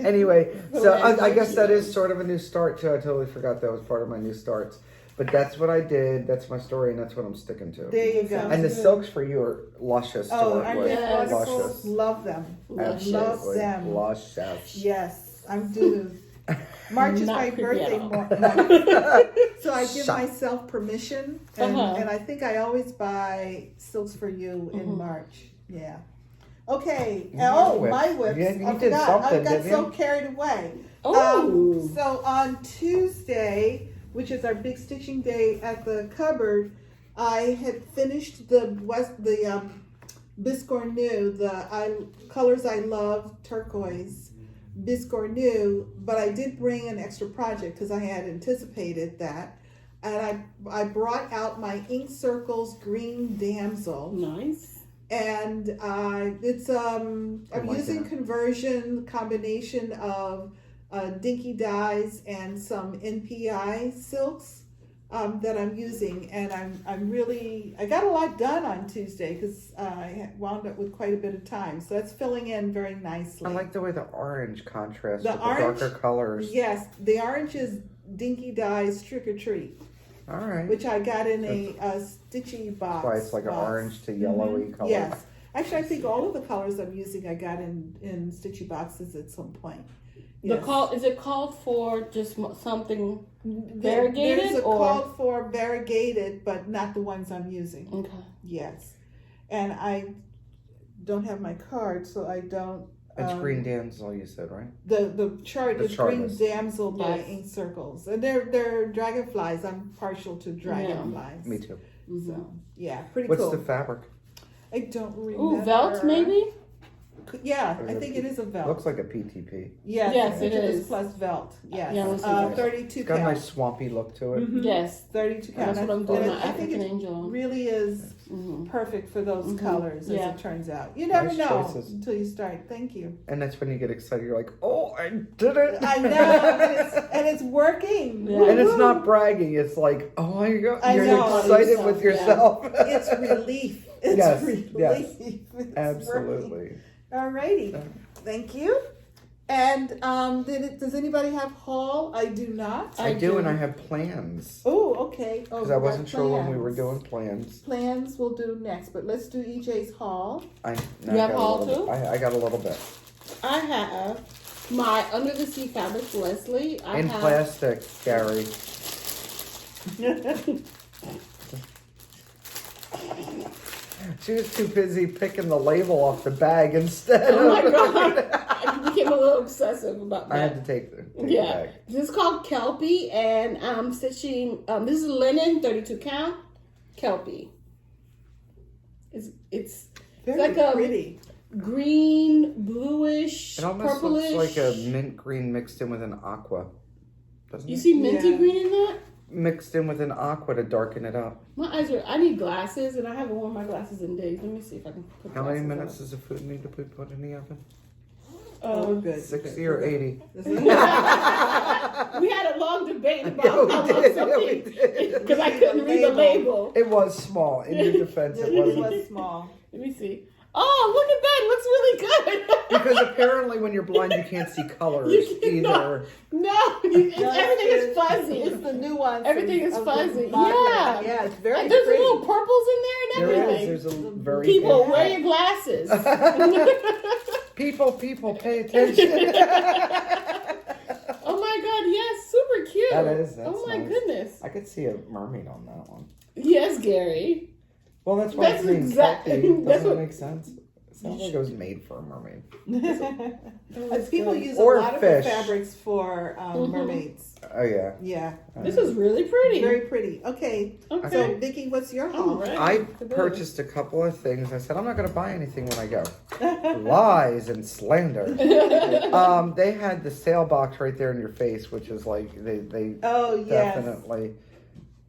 Anyway, so I guess that is sort of a new start too. I totally forgot that was part of my new starts. But that's what I did. That's my story, and that's what I'm sticking to. There you go. And the silks for you are luscious to Oh, work aren't with. they Yes. wonderful? Luscious. Love them. Luscious. Absolutely. them. Luscious. Yes, I'm due. March is Not my creepy birthday at all. month. So I give Shut. myself permission, and, Uh-huh. and I think I always buy silks for you in March. Yeah. Okay. Your whip. My whips. Yeah, you I did forgot. something, I got didn't so you? carried away. Oh. So on Tuesday, which is our big stitching day at the cupboard, I had finished the Biscornu, colors I love, turquoise, Biscornu, but I did bring an extra project because I had anticipated that. And I brought out my Ink Circles Green Damsel. Nice. And I'm like using that. conversion combination of dinky dyes and some NPI silks that I'm using, and I got a lot done on Tuesday because I wound up with quite a bit of time, so that's filling in very nicely. I like the way the orange contrasts The with orange- the darker colors. Yes, the orange is Dinky Dyes Trick or Treat, All right. which I got in a stitchy box. That's why it's like an box. orange to yellowy color. Yes. Actually, I think all of the colors I'm using I got in stitchy boxes at some point. The Yes. call is it called for just something variegated There's a or call for variegated, but not the ones I'm using. okay? Yes. And I don't have my card, so I don't. It's green damsel, you said, right? The chart The is chart Green is- Damsel by Yes. Ink Circles. And they're dragonflies. I'm partial to dragonflies. Me too. So, yeah, pretty What's cool. the fabric? I don't remember. Ooh, Velt maybe? Yeah, Is I it think it is a Velt. Looks like a PTP. Yes, Yes, it Citrus is. plus Velt. Yes. Yeah, I wanna see 32 It's got a count. nice swampy look to it. Mhm. Yes, 32 count. that's what I'm doing. And My I think African it Angel. really is Mhm. perfect for those Mhm. colors, as Yeah. it turns out. You never Nice know choices. until you start. Thank you. And that's when you get excited. You're like, oh, I did it. I know, and it's working. Yeah. And it's Woo-hoo. not bragging. It's like, oh my God. I You're know. excited with Yeah. yourself. It's relief. It's Yes, relief. yes. It's working. Absolutely. Alrighty. Yeah. Thank you. And does anybody have haul? I do not. I do, and I have plans. Oh, okay. Oh, Because I we got wasn't sure when we were plans. doing plans. Plans we'll do next, but let's do EJ's haul. I You got have a haul little- too? I got a little bit. I have my Under the Sea Fabrics Leslie. I In have plastic, Gary. She was too busy picking the label off the bag instead. Oh my of- God. I became a little obsessive about I that. had to take the Yeah, bag. this is called Kelpie, and I'm stitching. This is linen, 32 count, Kelpie. It's Very like a- pretty. green, bluish, It almost purplish. looks like a mint green mixed in with an aqua. Doesn't You it? see minty Yeah. green in that? Mixed in with an aqua to darken it up. My eyes are. I need glasses, and I haven't worn my glasses in days. Let me see if I can put. How many glasses minutes on. does the food need to be put in the oven? Oh, good. 60 or 80? We had a long debate about how long Yeah, we something did. because I couldn't read the label. It was small. In your defense, it It wasn't. was small. Let me see. Oh, look at that! It looks really good. Because apparently when you're blind, you can't see colors You cannot. either. No, everything is fuzzy. It's the nuance. Everything is of the fuzzy. modern. Yeah. Yeah, it's very There's pretty. little purples in there and There everything. is. There's a very People, big- wear your glasses. People, pay attention. Oh my God! Yes, super cute. That is, that's oh my nice. goodness. I could see a mermaid on that one. Yes, Gary. Well, that's why That's it's named exact- Kelpie. that's Doesn't what- it make sense? It sounds like it was made for a mermaid. People use Or a lot fish. of the fabrics for mermaids. Oh, yeah. Yeah, This is really pretty. very pretty. Okay, okay. so Vicki, what's your I'm haul? ready I for this. purchased a couple of things. I said, I'm not going to buy anything when I go. Lies and slander. They had the sale box right there in your face, which is like, they Oh yes. definitely.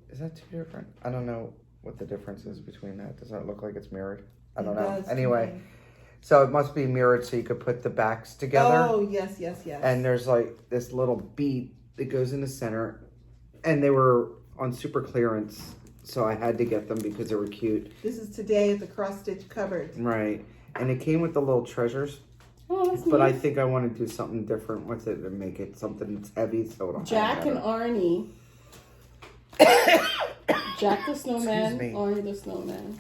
Is that too different? I don't know what the difference is between that. Does that look like it's mirrored? I don't It know. does to Anyway, me. so it must be mirrored so you could put the backs together. Oh yes. And there's like this little bead that goes in the center. And they were on super clearance. So I had to get them because they were cute. This is today at the cross stitch cupboard. Right. And it came with the little treasures. Oh, that's But I nice. think I want to do something different with it and make it something that's heavy so it'll hang Jack and better. Arnie. Jack the snowman, Excuse me. Arnie the snowman.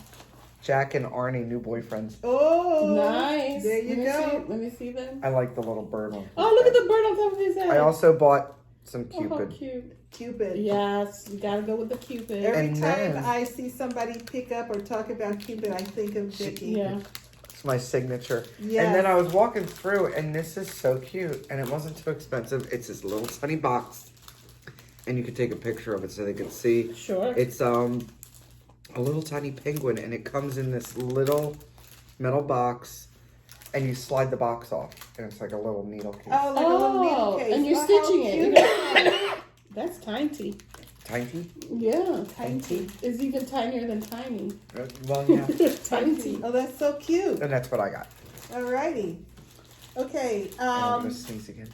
Jack and Arnie, new boyfriends. Oh, Nice. There you Let me go. see- Let me see them. I like the little bird one. Oh, look at the bird on top of his head. I also bought some Oh, how Cupid. cute. Cupid. Yes, you gotta go with the Cupid. Every And time then- I see somebody pick up or talk about Cupid, I think of Vicki. Yeah. It's my signature. Yes. And then I was walking through, and this is so cute, and it wasn't too expensive. It's this little tiny box, and you could take a picture of it so they could see. Sure. It's a little tiny penguin, and it comes in this little metal box, and you slide the box off, and it's like a little needle case. Oh, like a little needle Oh, case. and you're Oh, how stitching cute. it. That's tiny. Tiny? Yeah. Tiny. It's even tinier than tiny. Well, yeah. Tiny. Oh, that's so cute. And that's what I got. Alrighty. Okay. And I'm gonna sneeze again.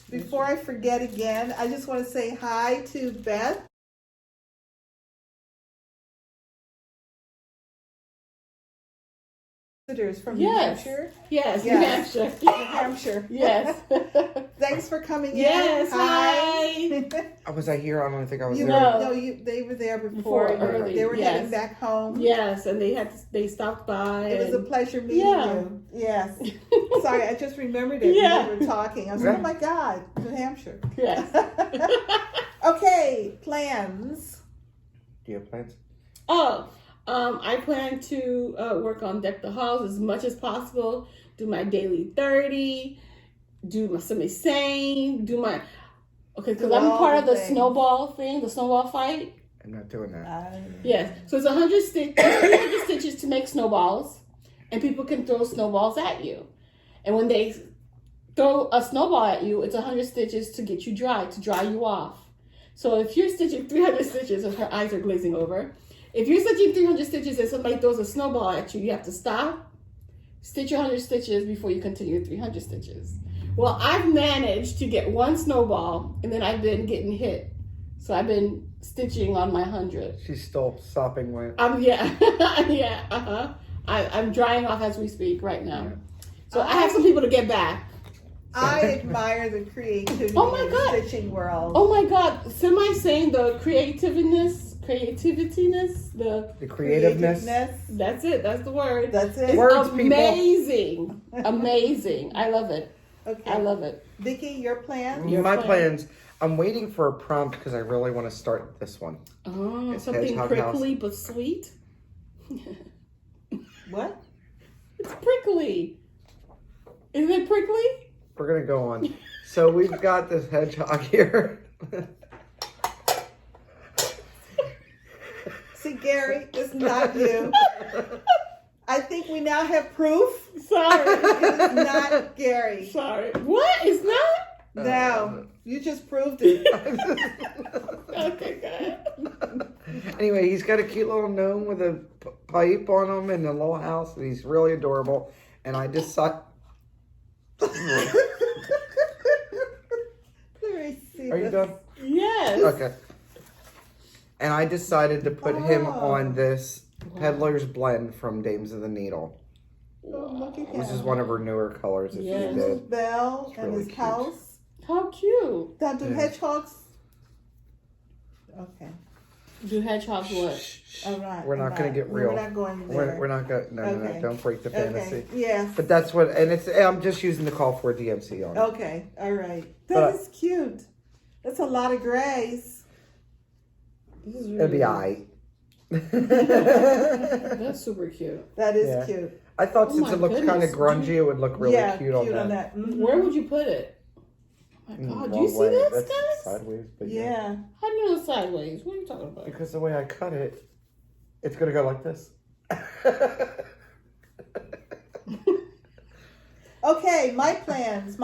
before I forget again, I just want to say hi to Beth. Visitors from New Yes. Hampshire. Yes, New Yes. Hampshire. New Hampshire. Yes. Thanks for coming Yes, in. Hi. Was I here? I don't think I was You there. No. they were there before. Early, They were yes. heading back home. Yes, and they stopped by. It was a and- pleasure meeting Yeah. you. Yes. Sorry, I just remembered it Yeah. when we were talking. I was like, oh my God, New Hampshire. Yes. Okay, plans. Do you have plans? Oh, I plan to work on Deck the Halls as much as possible. Do my daily 30. Do my semi-sane. Do my because Do I'm all part the of the things. snowball thing, the snowball fight. I'm not doing that. Yes. So it's 100 300 stitches to make snowballs, and people can throw snowballs at you. And when they throw a snowball at you, it's 100 stitches to get you dry, to dry you off. So if you're stitching 300 stitches, and her eyes are glazing over, if you're stitching 300 stitches and somebody throws a snowball at you, you have to stop, stitch your 100 stitches before you continue 300 stitches. Well, I've managed to get one snowball, and then I've been getting hit. So I've been stitching on my 100. She's still sopping wet. Yeah, yeah, I'm drying off as we speak right now. So I have some people to get back. I admire the creativity Oh my in God. the stitching world. Oh my God, semi-saying the creativityness, The creativeness. that's it, that's the word. That's it. It's Words, people. amazing, amazing. I love it, Okay. I love it. Vicki, your plan? Your My plan. plans. I'm waiting for a prompt because I really want to start this one. Oh, It's something Hedgehog prickly but sweet. What? It's prickly. Isn't it prickly? We're gonna go on. So we've got this hedgehog here. See, Gary, it's not you. I think we now have proof. Sorry, It is not Gary. sorry. What? It's not? No, you just proved it. Okay, good. Anyway, he's got a cute little gnome with a pipe on him and a little house, and he's really adorable. And I decided. Let me see Are you this. done? Yes. Okay. And I decided to put him Oh. on this Peddler's Blend from Dames of the Needle. Oh, look at him. This is one of her newer colors that Yes. she did. Bell It's and really his cute. house. How cute. Now, do Yeah. hedgehogs? Okay. Do hedgehogs what? All right. We're not all gonna right. get real. We're not going there. We're not gonna. No, Okay. don't break the fantasy. Okay. Yes. But that's what, and it's. I'm just using the call for DMC on it. Okay. All right. But- That is cute. That's a lot of grays. This is It'd be really- aight. That's super cute. That is Yeah. cute. I thought Oh since my it looked kind of goodness. grungy, it would look really Yeah, cute on that. Mhm. Where would you put it? Oh my Mm, God, do wrong you see way. this, That's guys? sideways, but Yeah. How do you know it's sideways? What are you talking about? Because the way I cut it, it's gonna go like this. Okay, my plans.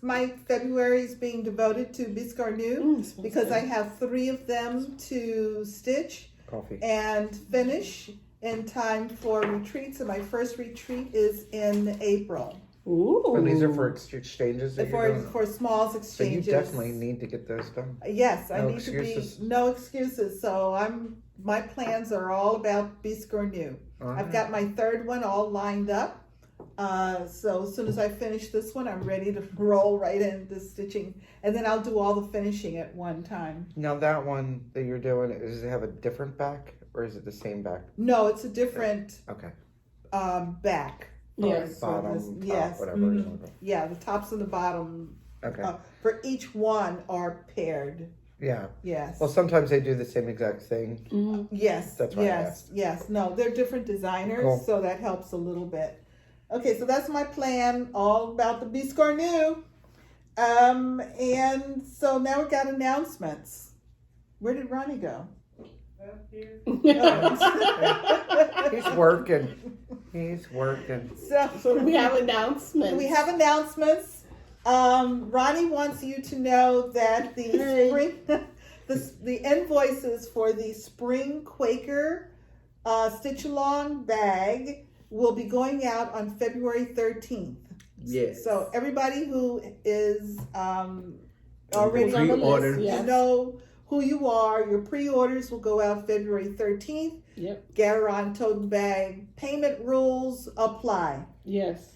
My February is being devoted to Biscornu because I have 3 of them to stitch Coffee. and finish in time for retreats. And my first retreat is in April Ooh. And these are for exchanges that you're doing? for smalls So you exchanges. definitely need to get those done. Yes, I No need excuses. to be no excuses. So my plans are all about Biscornu. I've got my 3rd one all lined up. So as soon as I finish this one, I'm ready to roll right into stitching, and then I'll do all the finishing at one time. Now that one that you're doing, does it have a different back or is it the same back? No, it's a different Okay. back. Yes. for Bottom, this. top, Yes, whatever. mhm. Yeah, the tops and the bottom Okay. for each one are paired. Yeah. Yes. Well, sometimes they do the same exact thing. Mhm. Yes. That's why I yes. asked. Yes. No, they're different designers, Cool. so that helps a little bit. Okay, so that's my plan, all about the Biscornu. And so now we got announcements. Where did Ronnie go? He's working. He's working. So we have announcements. We have announcements. Ronnie wants you to know that the spring, the invoices for the spring Quaker stitch along bag will be going out on February 13th. Yes. So everybody who is already on the Pre-order. list, Yes. you know who you are. Your pre-orders will go out February 13th. Yep. Gateron tote bag payment rules apply. Yes.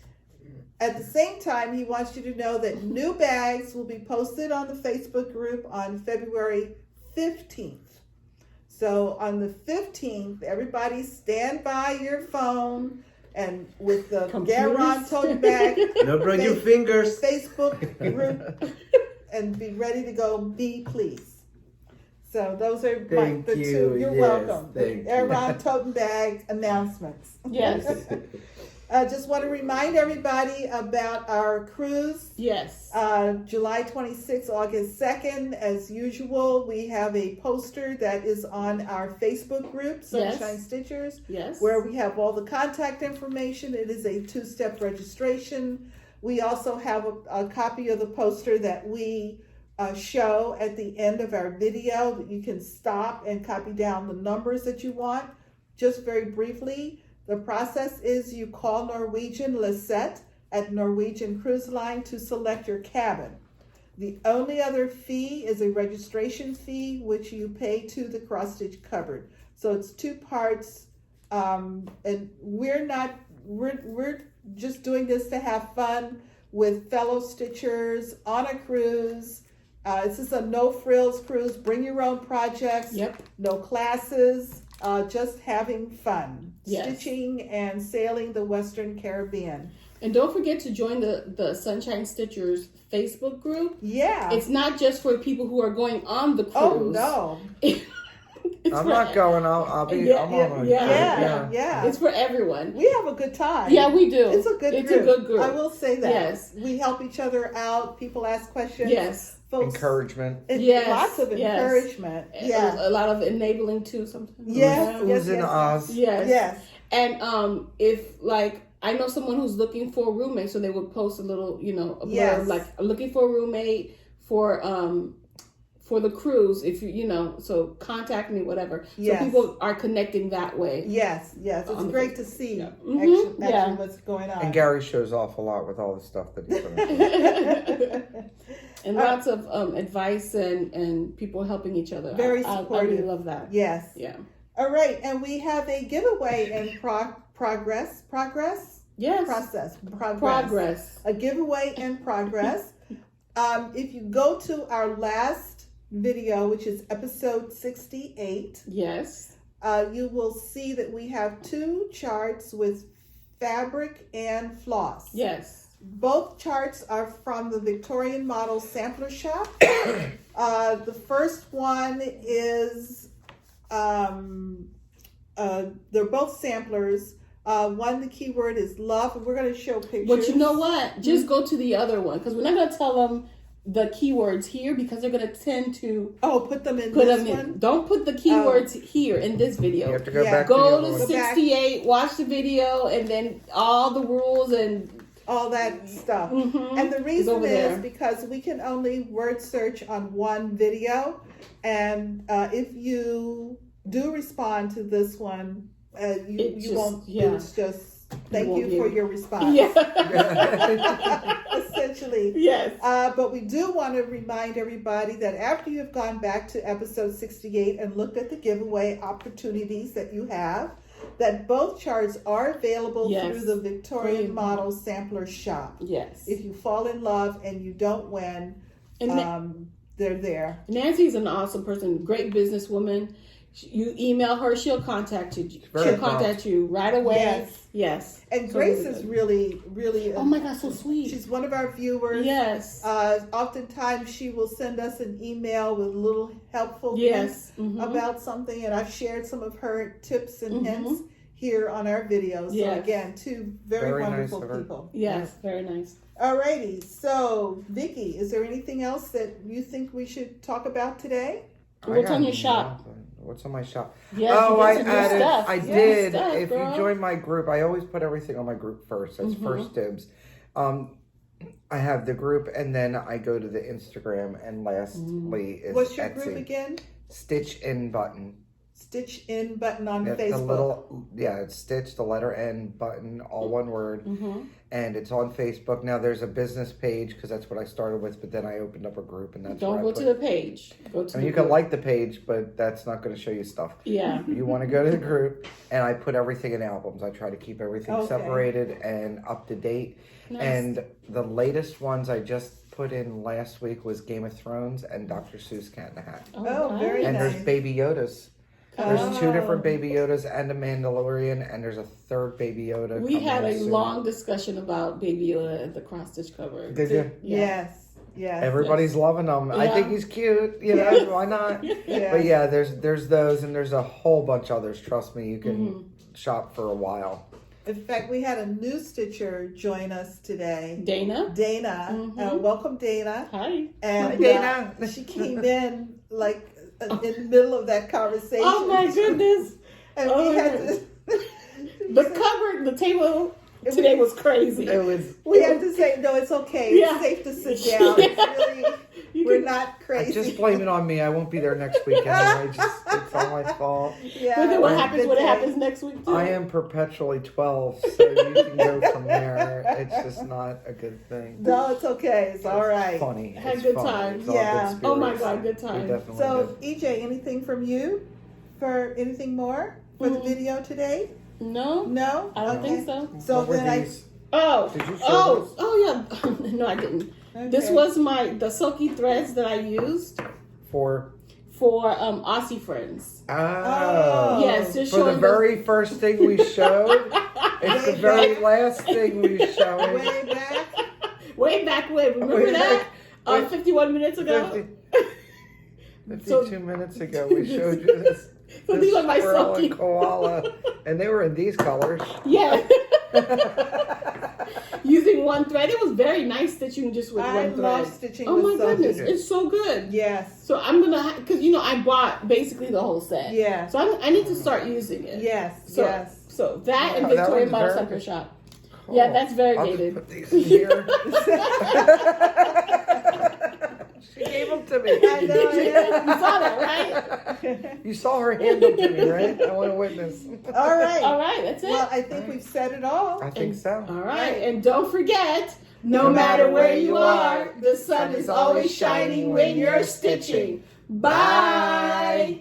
At the same time, he wants you to know that new bags will be posted on the Facebook group on February 15th. So on the 15th, everybody stand by your phone and with the Gateron tote bag No, bring your fingers. Facebook group and be ready to go. Be pleased. So those are Thank the you. two. You're Yes, welcome. thank you. Gateron tote bag announcements. Yes. I just want to remind everybody about our cruise. Yes. July 26th, August 2nd. As usual, we have a poster that is on our Facebook group, Sunshine Stitchers, Yes. where we have all the contact information. It is a 2-step registration. We also have a copy of the poster that we show at the end of our video that you can stop and copy down the numbers that you want. Just very briefly, the process is you call Norwegian Lisette at Norwegian Cruise Line to select your cabin. The only other fee is a registration fee, which you pay to the cross stitch cupboard. So it's 2 parts, and we're just doing this to have fun with fellow stitchers on a cruise. This is a no frills cruise. Bring your own projects. Yep. No classes. Just having fun. Yes. Stitching and sailing the Western Caribbean. And don't forget to join the Sunshine Stitchers Facebook group. Yeah. It's not just for people who are going on the cruise. Oh no. I'm not going. I'll be. Yeah, I'm on. Yeah. It's for everyone. We have a good time. Yeah, we do. It's a good group. I will say that. Yes. We help each other out. People ask questions. Yes. Folks, Encouragement. Yes. Lots of encouragement. Yeah. A lot of enabling too sometimes. Yes. Who's in Oz? Yes. Yes. And if like I know someone who's looking for a roommate, so they would post a little, a blurb, Yes. like looking for a roommate for the cruise. If so contact me, whatever. Yes. So people are connecting that way. Yes. It's great to see Yeah. what's going on. And Gary shows off a lot with all the stuff that he's doing. And lots of advice and people helping each other. Very I supportive. really love that. Yes. Yeah. All right, and we have a giveaway in progress. Yes. Progress. A giveaway in progress. If you go to our last video, which is episode 68, Yes. you will see that we have 2 charts with fabric and floss. Yes. Both charts are from the Victorian Motto Sampler Shoppe. The first one is, they're both samplers. One, the keyword is love, and we're going to show pictures. But you know what? Just go to the other one, because we're not going to tell them the keywords here, because they're going to tend to put them in put this them in. one? Don't put the keywords here in this video. You have to go Yeah. back Go to the to other one. 68, watch the video, and then all the rules and All that stuff. Mhm. And the reason over is there. because we can only word search on one video. And if you do respond to this one, you won't. It's just thank won't you be for able- your response. Yeah. Essentially. Yes. But we do want to remind everybody that after you've gone back to episode 68 and looked at the giveaway opportunities that you have, that both charts are available Yes. through the Victorian Motto Sampler Shoppe. Yes. If you fall in love and you don't win, And they're there. Nancy's an awesome person, great businesswoman. You email her, she'll contact you. Very She'll contact you right away. Yes. Yes. And So Grace really is good. really. Oh my God, so sweet. She's one of our viewers. Yes. Oftentimes she will send us an email with little helpful hints Yes. Mhm. about something, and I've shared some of her tips and Mhm. hints here on our videos. So Yes. again, 2 very Very nice wonderful of her. people. Yes, very nice. Alrighty, so Vicki, is there anything else that you think we should talk about today? What's I on got your shop? nothing. What's on my shop? Yes, Oh, you I got some new added. stuff. I Yes, did. stuff, If girl. you join my group, I always put everything on my group first. That's Mm-hmm. first dibs. I have the group, and then I go to the Instagram, and lastly is What's your Etsy. group again? Stitch in Button. Stitch In Button on Yeah, Facebook. it's Stitch, the letter N, button, all one word. And it's on Facebook. Now there's a business page because that's what I started with, but then I opened up a group and that's Don't go to the page. Go to I mean, you can like the page, but that's not going to show you stuff. Yeah. You want to go to the group, and I put everything in albums. I try to keep everything Okay. separated and up to date. Nice. And the latest ones I just put in last week was Game of Thrones and Dr. Seuss Cat in the Hat. Oh, very And nice. there's Baby Yodas. There's Oh. 2 different Baby Yodas and a Mandalorian, and there's a 3rd Baby Yoda. We coming had a soon. long discussion about Baby Yoda at the cross stitch cover. Did you? Yeah. Yes. Everybody's loving him. I Yeah. think he's cute. You know, why not? Yes. But yeah, there's those, and there's a whole bunch others. Trust me, you can shop for a while. In fact, we had a new stitcher join us today. Dana. Dana. Welcome, Dana. Hi. And Hi, Dana. she came in like in the middle of that conversation. Oh my goodness. And Oh we my had goodness. to... The table today was crazy. It was. We had to say, no, it's okay. Yeah. It's safe to sit down. It's really, we're not crazy. Just blame it on me. I won't be there next week anyway. It's all my fault. Yeah. But then what it was a happens good when it day. happens next week too? I am perpetually 12, so you can go from there. It's just not a good thing. No, it's okay. It's all right. Funny. Had It's good funny. times. It's all Yeah. good Oh my spirits. God, good We time. definitely So, EJ, anything from you for anything more for the video today? No, No? I don't Okay. think so. did. So What were then I... these? Oh, Did you show those? oh yeah. No, I didn't. This Okay. was the silky threads that I used For Aussie friends. Oh. Yes, just For the showing very first thing we showed. It's the very last thing we showed. Way back. way back when. Remember Way that? back. 51 minutes ago. 52 minutes ago, we showed you this. So these are my squirrel silky. and koala, and they were in these colors. Yeah. Using one thread. It was very nice stitching just with I one thread. love stitching Oh with my silky. goodness, it's so good. Yes. So I'm gonna, because I bought basically the whole set. Yeah. So I need to start using it. Yes. So, Yes. So that and Oh, that Victorian one's Motto very Sampler good. Shoppe. Cool. Yeah, that's I'll variegated. just put these in here. She gave them to me. I know. You saw that, right? You saw her hand them to me, right? I want to witness. All right. All right, that's it. Well, I think we've said it all. I think so. All right, and don't forget, no matter where you are, the sun is always shining when you're stitching. Bye.